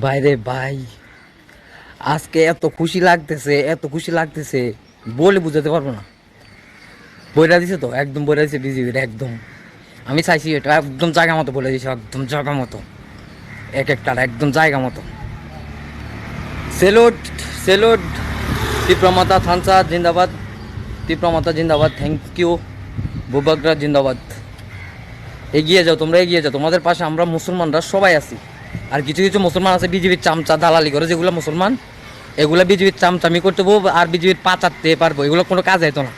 বাইরে ভাই, আজকে এত খুশি লাগতেছে বলে বুঝাতে পারবো না। বইরা দিছে তো, একদম বইরা দিছে বিজিবির একদম। আমি চাইছি এটা একদম জায়গা মতো বলে দিছে, একদম জায়গা মতো, এক একটার একদম জায়গা মতো। Salute, salute. তীব্রমাতা থানসা জিন্দাবাদ, তীব্রমাতা জিন্দাবাদ, থ্যাংক ইউ। বুবাকরা জিন্দাবাদ। এগিয়ে যাও, তোমরা এগিয়ে যাও, তোমাদের পাশে আমরা মুসলমানরা সবাই আছি। আর কিছু কিছু মুসলমান আছে বিজেপির চামচা দালালি করে, যেগুলো মুসলমান এগুলো বিজেপির চামচামি করতে পারবো আর বিজেপির পা চাটতে পারবো, এগুলো কোনো কাজ হইতো না।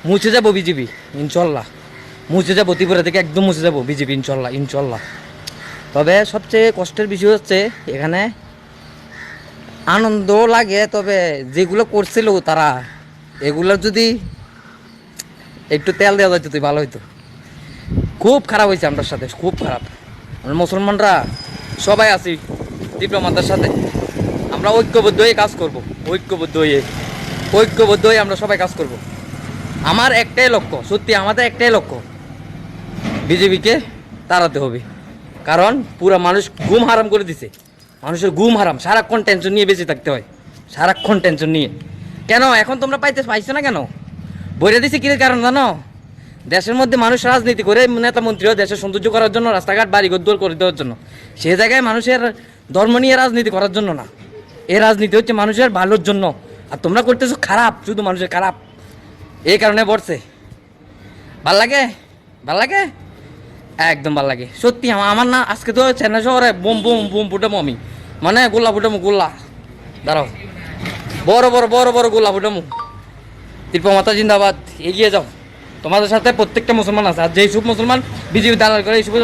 মুছে যাবো বিজেপি ইনশাল্লাহ, মুছে যাবো ত্রিপুরা থেকে, একদম মুছে যাবো বিজেপি ইনশাল্লাহ ইনশাল্লাহ। তবে সবচেয়ে কষ্টের বিষয় হচ্ছে এখানে আনন্দ লাগে, তবে যেগুলো করছিল তারা, এগুলোর যদি একটু তেল দেওয়া যাইতো তুই ভালো হইতো। খুব খারাপ হয়েছে আমার সাথে, খুব খারাপ। আমরা মুসলমানরা সবাই আছি ডিপ্লোমাতার সাথে, আমরা ঐক্যবদ্ধ হয়ে কাজ করব, ঐক্যবদ্ধ হয়ে আমরা সবাই কাজ করব। আমার একটাই লক্ষ্য, সত্যি আমাদের একটাই লক্ষ্য, বিজেপিকে তাড়াতে হবে। কারণ পুরা মানুষ ঘুম হারাম করে দিছে, মানুষের ঘুম হারাম, সারাক্ষণ টেনশন নিয়ে বেঁচে থাকতে হয়, সারাক্ষণ টেনশন নিয়ে। কেন এখন তোমরা পাইছো না কেন? বইরে দিছে কি কারণ জানো? দেশের মধ্যে মানুষ রাজনীতি করে, নেতা মন্ত্রীও দেশের সৌন্দর্য করার জন্য, রাস্তাঘাট বাড়িঘর দৌড় করে দেওয়ার জন্য। সে জায়গায় মানুষের ধর্ম নিয়ে রাজনীতি করার জন্য না, এই রাজনীতি হচ্ছে মানুষের ভালোর জন্য। আর তোমরা করতেছো খারাপ, শুধু মানুষের খারাপ, এই কারণে বলছে। ভাল লাগে, ভাল লাগে, একদম ভাল লাগে সত্যি। আমার না আজকে তো চেন্নাই শহরে বোম বোম বোম ফুটামো আমি, মানে গোল্লা ফুটামো, গোল্লা। দাঁড়াও, বড় বড় বড় বড় গোল্লা ফুটামো। তীর্পমাতা জিন্দাবাদ, এগিয়ে যাও, তোমাদের সাথে প্রত্যেকটা মুসলমান আছে। আর যেই সব মুসলমান বিজেপি দালাল করে, এইসব